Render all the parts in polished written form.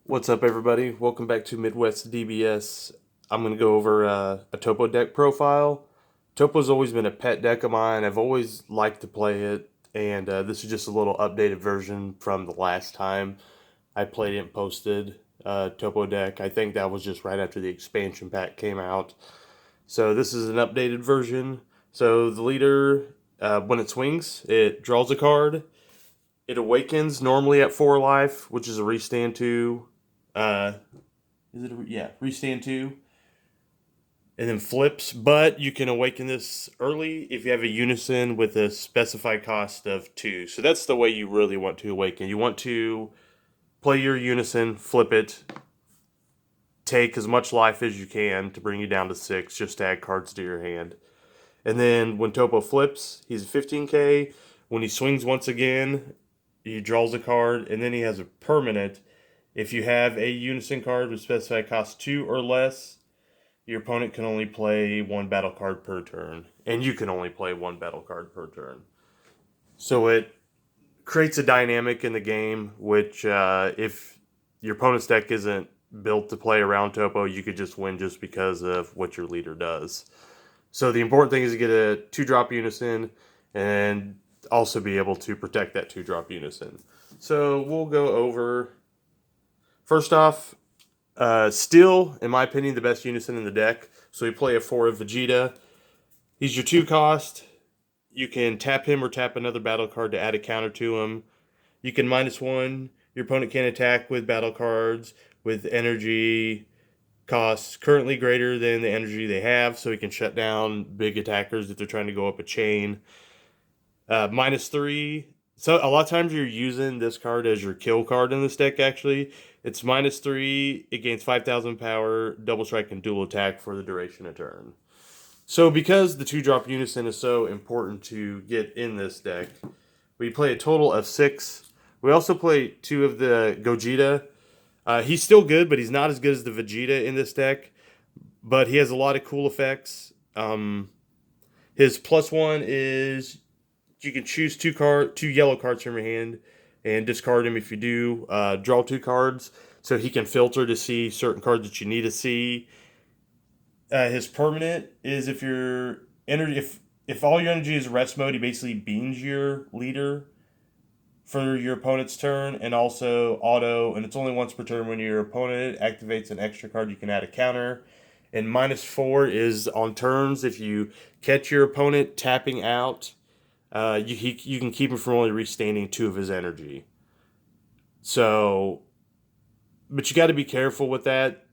What's up, everybody? Welcome back to Midwest DBS. I'm going to go over a Toppo deck profile. Toppo's always been a pet deck of mine. I've always liked to play it, and this is just a little updated version from the last time I played it and posted Toppo deck. I think that was just right after the expansion pack came out. So this is an updated version. So the leader, when it swings, it draws a card. It awakens normally at 4 life, which is a restand 2. Uh, restand 2. And then flips, but you can awaken this early if you have a unison with a specified cost of 2. So that's the way you really want to awaken. You want to play your unison, flip it, take as much life as you can to bring you down to 6, just to add cards to your hand. And then when Toppo flips, he's a 15k. When he swings once again, he draws a card, and then he has a permanent. If you have a unison card with specified cost 2 or less, your opponent can only play 1 battle card per turn, and you can only play 1 battle card per turn. So it creates a dynamic in the game, which if your opponent's deck isn't built to play around Toppo, you could just win just because of what your leader does. So the important thing is to get a 2-drop unison and also be able to protect that 2-drop unison. So we'll go over. First off, still, in my opinion, the best unison in the deck. So we play a 4 of Vegeta. He's your 2 cost. You can tap him or tap another battle card to add a counter to him. You can -1. Your opponent can attack with battle cards with energy costs currently greater than the energy they have, so he can shut down big attackers if they're trying to go up a chain. -3. So a lot of times you're using this card as your kill card in this deck, actually. It's -3. It gains 5,000 power, double strike, and dual attack for the duration of turn. So because the 2-drop unison is so important to get in this deck, we play a total of 6. We also play 2 of the Gogeta. He's still good, but he's not as good as the Vegeta in this deck. But he has a lot of cool effects. His +1 is you can choose 2 yellow cards from your hand and discard them if you do. Draw 2 cards, so he can filter to see certain cards that you need to see. His permanent is if your energy, if all your energy is rest mode, he basically beans your leader for your opponent's turn, and also auto, and it's only once per turn. When your opponent activates an extra card, you can add a counter. And -4 is on turns. If you catch your opponent tapping out, you can keep him from only restanding 2 of his energy. So, but you got to be careful with that,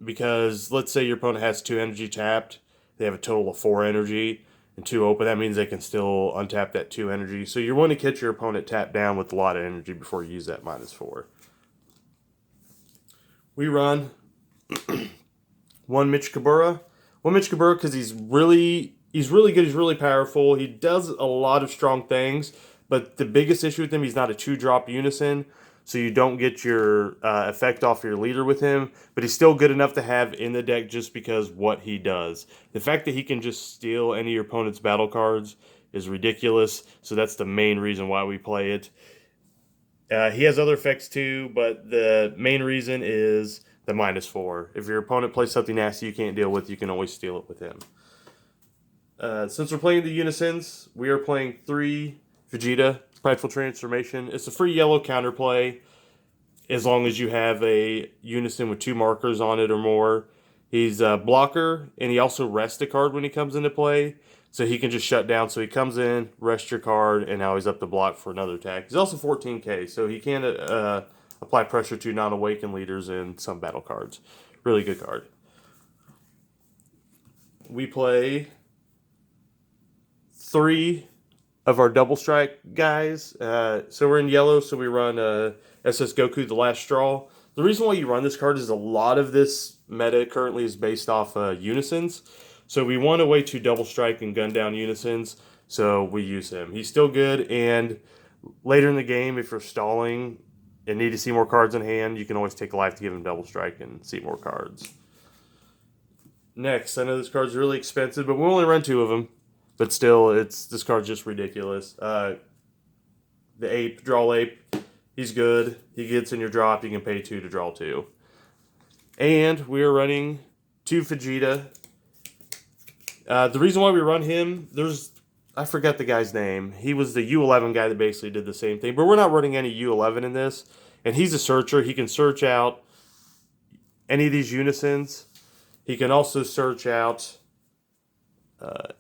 because let's say your opponent has 2 energy tapped, they have a total of 4 energy and 2 open. That means they can still untap that 2 energy. So you want to catch your opponent tapped down with a lot of energy before you use that -4. We run one Mitch Kabura. One Mitch Kabura because he's really good. He's really powerful. He does a lot of strong things, but the biggest issue with him, he's not a 2-drop unison, so you don't get your effect off your leader with him, but he's still good enough to have in the deck just because what he does. The fact that he can just steal any of your opponent's battle cards is ridiculous, so that's the main reason why we play it. He has other effects too, but the main reason is the -4. If your opponent plays something nasty you can't deal with, you can always steal it with him. Since we're playing the unisons, we are playing 3 Vegeta, Rightful Transformation. It's a free yellow counterplay as long as you have a unison with 2 markers on it or more. He's a blocker, and he also rests a card when he comes into play, so he can just shut down. So he comes in, rests your card, and now he's up to block for another attack. He's also 14k, so he can apply pressure to non-awakened leaders and some battle cards. Really good card. We play 3 of our double strike guys. So we're in yellow, so we run SS Goku, the last straw. The reason why you run this card is a lot of this meta currently is based off unisons. So we want a way to double strike and gun down unisons, so we use him. He's still good, and later in the game, if you're stalling and need to see more cards in hand, you can always take a life to give him double strike and see more cards. Next, I know this card's really expensive, but we'll only run 2 of them. But still, this card's just ridiculous. The ape, draw ape. He's good. He gets in your drop. You can pay 2 to draw 2. And we are running 2 Fujita. The reason why we run him, I forget the guy's name. He was the U11 guy that basically did the same thing. But we're not running any U11 in this. And he's a searcher. He can search out any of these unisons. He can also search out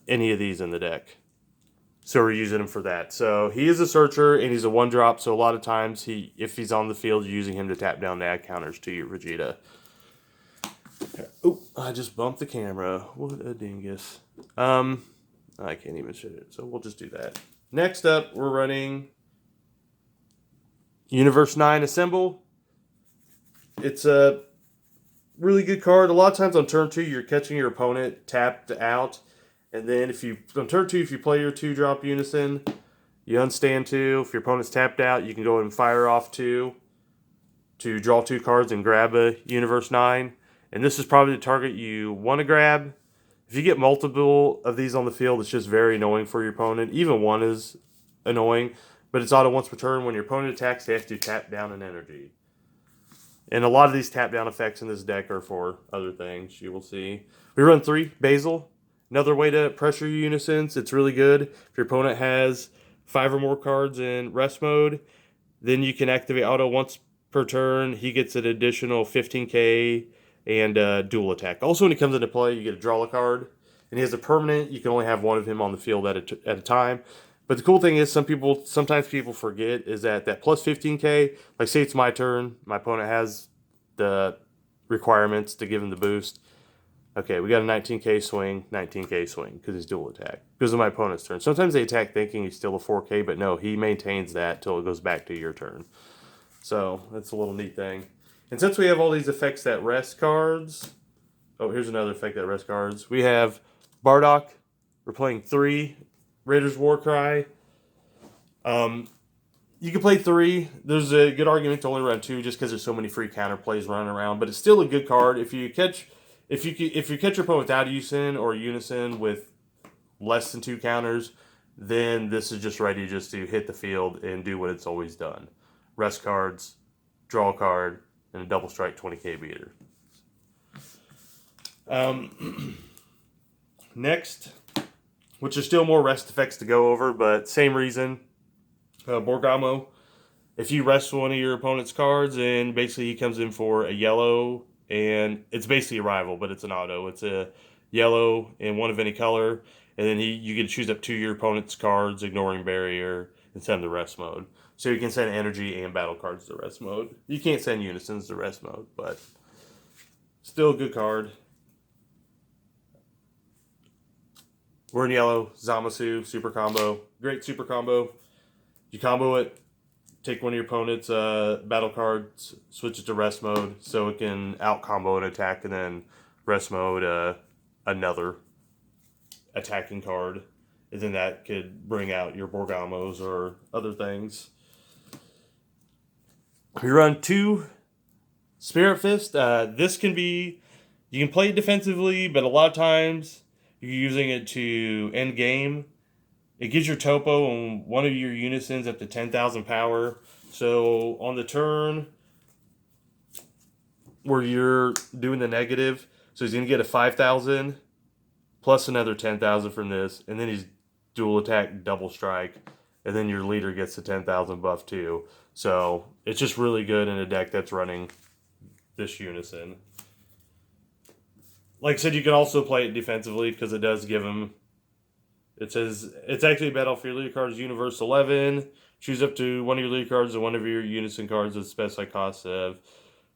any of these in the deck. So we're using him for that. So he is a searcher, and he's a 1-drop. So a lot of times, if he's on the field, you're using him to tap down to add counters to your Vegeta. Oh, I just bumped the camera. What a dingus. I can't even shoot it, so we'll just do that. Next up, we're running Universe 9 Assemble. It's a really good card. A lot of times on turn 2, you're catching your opponent tapped out. And then on turn 2, if you play your 2-drop unison, you unstand 2. If your opponent's tapped out, you can go and fire off 2 to draw 2 cards and grab a Universe 9. And this is probably the target you want to grab. If you get multiple of these on the field, it's just very annoying for your opponent. Even one is annoying, but it's auto once per turn. When your opponent attacks, they have to tap down an energy. And a lot of these tap down effects in this deck are for other things, you will see. We run 3 Basil. Another way to pressure your unisons. It's really good. If your opponent has 5 or more cards in rest mode, then you can activate auto once per turn. He gets an additional 15k and dual attack. Also, when he comes into play, you get to draw a card. And he has a permanent. You can only have one of him on the field at a time. But the cool thing is, sometimes people forget is that plus 15k, like say it's my turn, my opponent has the requirements to give him the boost. Okay, we got a 19k swing, because he's dual attack. Because of my opponent's turn. Sometimes they attack thinking he's still a 4k, but no, he maintains that till it goes back to your turn. So, that's a little neat thing. And since we have all these effects that rest cards... Oh, here's another effect that rest cards. We have Bardock. We're playing 3 Raiders Warcry. You can play 3. There's a good argument to only run 2 just because there's so many free counter plays running around. But it's still a good card. If you catch your opponent without a unison or a unison with less than 2 counters, then this is just ready just to hit the field and do what it's always done. Rest cards, draw a card, and a double strike 20k beater. Next, which are still more rest effects to go over, but same reason. Borgamo. If you rest one of your opponent's cards, and basically he comes in for a yellow, and it's basically a rival, but it's an auto. It's a yellow and one of any color, and then you get to choose up 2 of your opponent's cards, ignoring barrier, and send them to rest mode. So you can send energy and battle cards to rest mode. You can't send unisons to rest mode, but still a good card. We're in yellow, Zamasu, super combo. Great super combo. You combo it, take one of your opponent's battle cards, switch it to rest mode so it can out-combo an attack, and then rest mode another attacking card. And then that could bring out your Borgamos or other things. We run 2 Spiritfist. This can be... You can play it defensively, but a lot of times you're using it to end game. It gives your topo on one of your unisons up to 10,000 power. So on the turn where you're doing the negative, so he's going to get a 5,000 plus another 10,000 from this, and then he's dual attack, double strike, and then your leader gets the 10,000 buff too. So it's just really good in a deck that's running this unison. Like I said, you can also play it defensively because it does give him... It says, it's actually bet off your leader cards, Universe 11. Choose up to one of your leader cards and one of your unison cards with specified cost of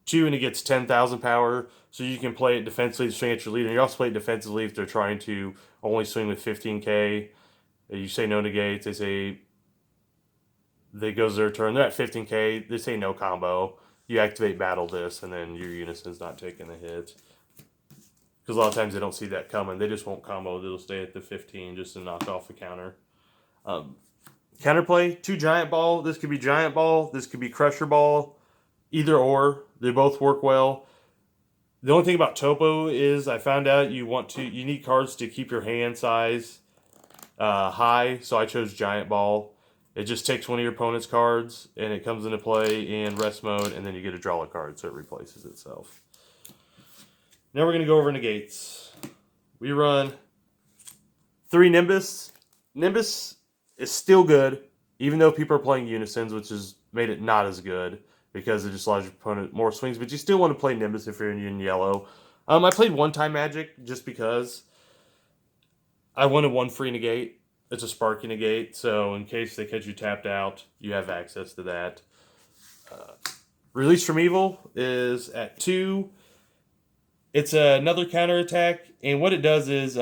2, and it gets 10,000 power. So you can play it defensively to swing at your leader. And you also play it defensively if they're trying to only swing with 15k. You say no negates. They say they goes their turn. They're at 15k. They say no combo. You activate battle this, and then your unison's not taking the hit. Because a lot of times they don't see that coming. They just won't combo. They'll stay at the 15 just to knock off the counter. Counterplay, 2 Giant Ball. This could be Giant Ball. This could be Crusher Ball. Either or. They both work well. The only thing about Topo is I found out you need cards to keep your hand size high. So I chose Giant Ball. It just takes one of your opponent's cards, and it comes into play in rest mode, and then you get to draw a card, so it replaces itself. Now we're going to go over negates. We run 3 Nimbus. Nimbus is still good, even though people are playing Unisons, which has made it not as good, because it just allows your opponent more swings, but you still want to play Nimbus if you're in yellow. I played one-time Magic just because I wanted 1 free negate. It's a Sparky negate, so in case they catch you tapped out, you have access to that. Release from Evil is at 2. It's another counterattack, and what it does is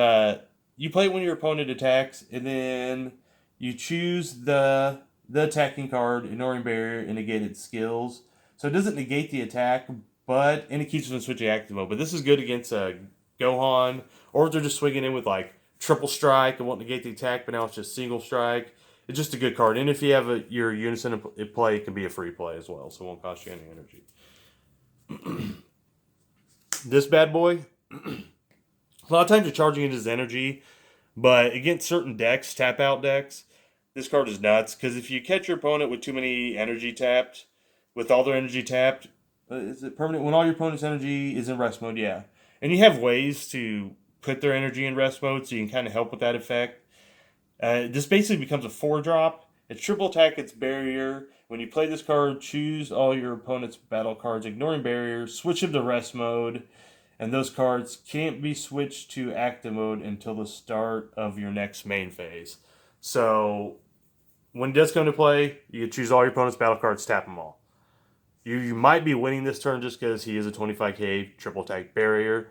you play it when your opponent attacks, and then you choose the attacking card, ignoring barrier, and negate its skills. So it doesn't negate the attack, and it keeps it in switching active mode. But this is good against Gohan, or if they're just swinging in with like triple strike and won't negate the attack, but now it's just single strike. It's just a good card. And if you have your Unison in play, it can be a free play as well, so it won't cost you any energy. This bad boy, a lot of times you're charging it as energy, but against certain decks, tap out decks, this card is nuts. Because if you catch your opponent with too many energy tapped, with all their energy tapped, is it permanent? When all your opponent's energy is in rest mode, yeah. And you have ways to put their energy in rest mode, so you can kind of help with that effect. This basically becomes a 4-drop. It's triple attack, it's barrier. When you play this card, choose all your opponent's battle cards, ignoring barrier, switch them to rest mode, and those cards can't be switched to active mode until the start of your next main phase. So, when it does come to play, you can choose all your opponent's battle cards, tap them all. You might be winning this turn just because he is a 25k triple attack barrier.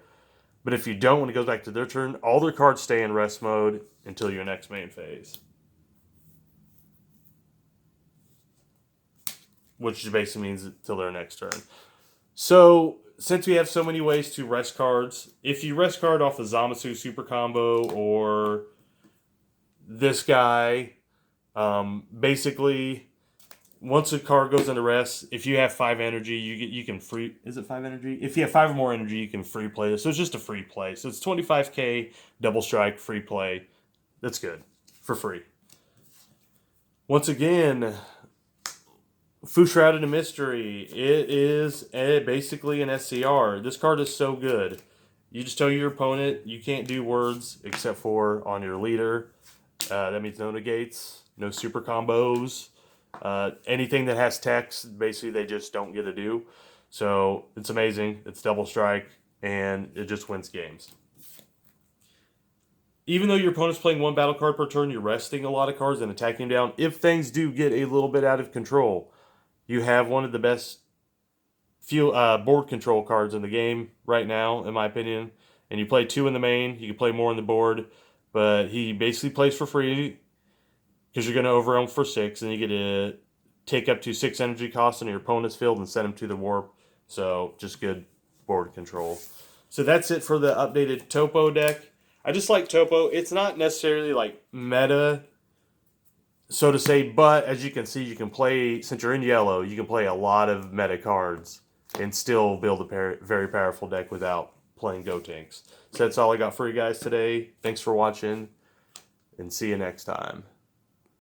But if you don't, when it goes back to their turn, all their cards stay in rest mode until your next main phase. Which basically means until their next turn. So, since we have so many ways to rest cards, if you rest card off the Zamasu super combo or this guy, basically, once a card goes into rest, if you have 5 energy, you can free... Is it 5 energy? If you have 5 or more energy, you can free play this. So it's just a free play. So it's 25k, double strike, free play. That's good. For free. Once again, Shroud in a Mystery. It is basically an SCR. This card is so good. You just tell your opponent you can't do words except for on your leader. That means no negates, no super combos. Anything that has text, basically they just don't get to do. So it's amazing. It's double strike, and it just wins games. Even though your opponent's playing 1 battle card per turn, you're resting a lot of cards and attacking down. If things do get a little bit out of control, you have one of the best board control cards in the game right now, in my opinion. And you play 2 in the main. You can play more on the board, but he basically plays for free, because you're going to overwhelm for 6, and you get to take up to 6 energy costs on your opponent's field and send them to the warp. So, just good board control. So, that's it for the updated Toppo deck. I just like Toppo. It's not necessarily like meta, so to say, but as you can see, you can play, since you're in yellow, you can play a lot of meta cards and still build a very powerful deck without playing Gotenks. So, that's all I got for you guys today. Thanks for watching, and see you next time.